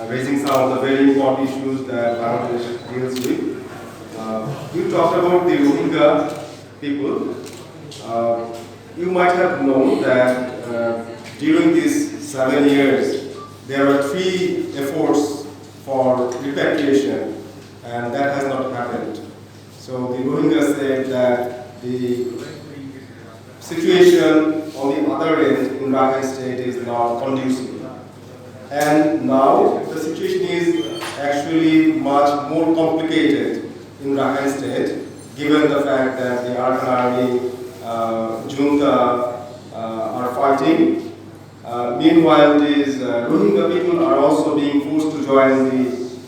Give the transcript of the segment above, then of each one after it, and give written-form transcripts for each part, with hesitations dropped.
raising some of the very important issues that Bangladesh deals with. You talked about the Rohingya people. You might have known that during these 7 years, there were 3 efforts for repatriation, and that has not happened. So the Rohingyas said that the situation on the other end in Rakhine State is not conducive. And now the situation is actually much more complicated in Rakhine State, given the fact that the Arakan Army, junta are fighting. Meanwhile, these Rohingya people are also being forced to join the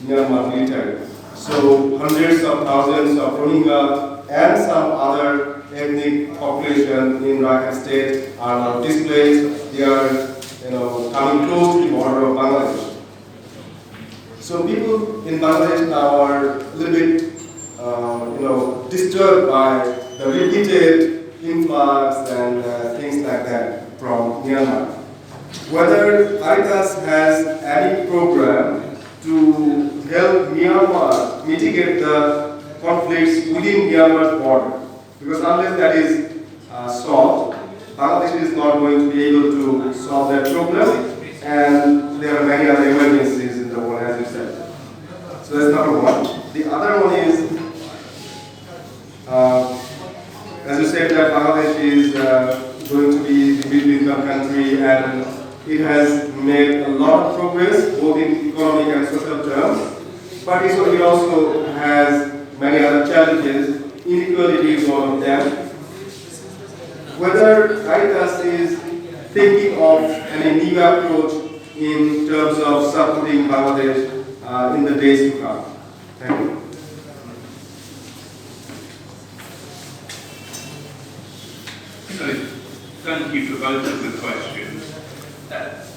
Myanmar military. So hundreds of thousands of Rohingya and some other ethnic population in Rakhine State are now displaced. They are coming close to the border of Bangladesh. So people in Bangladesh now are a little bit disturbed by the repeated influx and things like that from Myanmar. Whether Caritas has any program to help Myanmar mitigate the conflicts within Myanmar's border, because unless that is solved, Bangladesh is not going to be able to solve that problem, and there are many other emergencies in the world, as you said. So that's number one. The other one is, as you said, that Bangladesh is going to be the middle-income country, and it has made a lot of progress, both in economic and social terms, but it also has many other challenges. Inequality is one of them. Whether Caritas is thinking of any new approach in terms of supporting Bangladesh in the days to come. Thank you. So, thank you for both of the questions.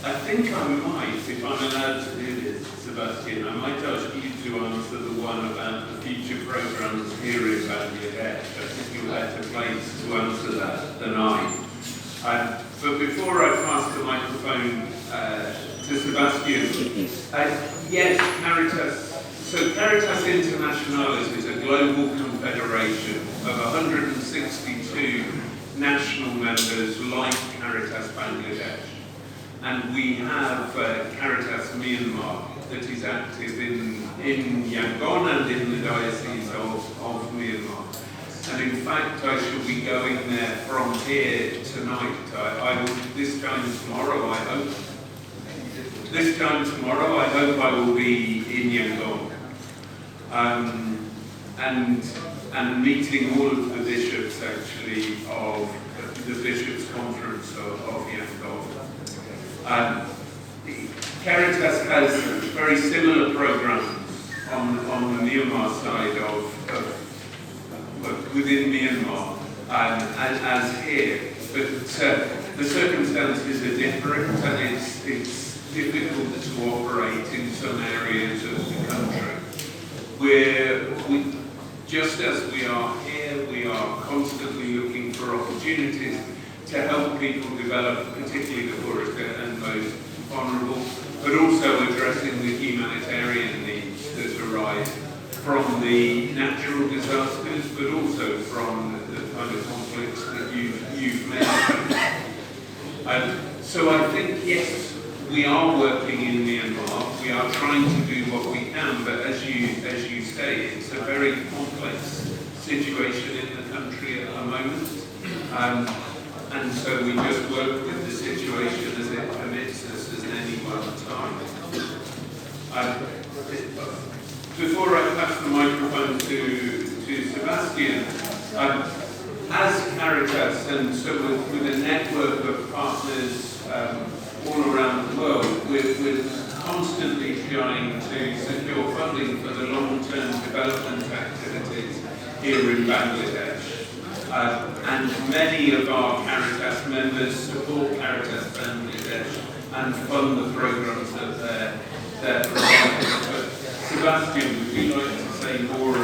I think I might, if I'm allowed to do this, Sebastian, I might ask you to answer the one about the future programs here in Bangladesh. I think you're better placed to answer that than I. But before I pass the microphone to Sebastian, yes, Caritas. So Caritas Internationalis is a global confederation of 162 national members like Caritas Bangladesh. And we have Caritas Myanmar that is active in Yangon and in the Diocese of Myanmar. And in fact, I shall be going there from here tonight. This time tomorrow, I hope. This time tomorrow, I hope I will be in Yangon. And meeting all of the bishops, actually, of the Bishops' Conference of Yangon. Caritas has very similar programs on the Myanmar side of within Myanmar as here, but the circumstances are different, and it's difficult to operate in some areas of the country. Just as we are here, we are constantly looking for opportunities to help people develop, particularly the poorest and most vulnerable, but also addressing the humanitarian needs that arise from the natural disasters, but also from the kind of conflicts that you've mentioned. So I think, yes, we are working in Myanmar. We are trying to do what we can, but as you say, it's a very complex situation in the country at the moment. And so we just work with the situation as it permits us at any one time. Before I pass the microphone to Sebastian, as Caritas, and so with a network of partners all around the world, we're constantly trying to secure funding for the long-term development activities here in Bangladesh. And many of our Caritas members support Caritas Bangladesh and fund the programs that they're providing. But Sebastian, would you like to say more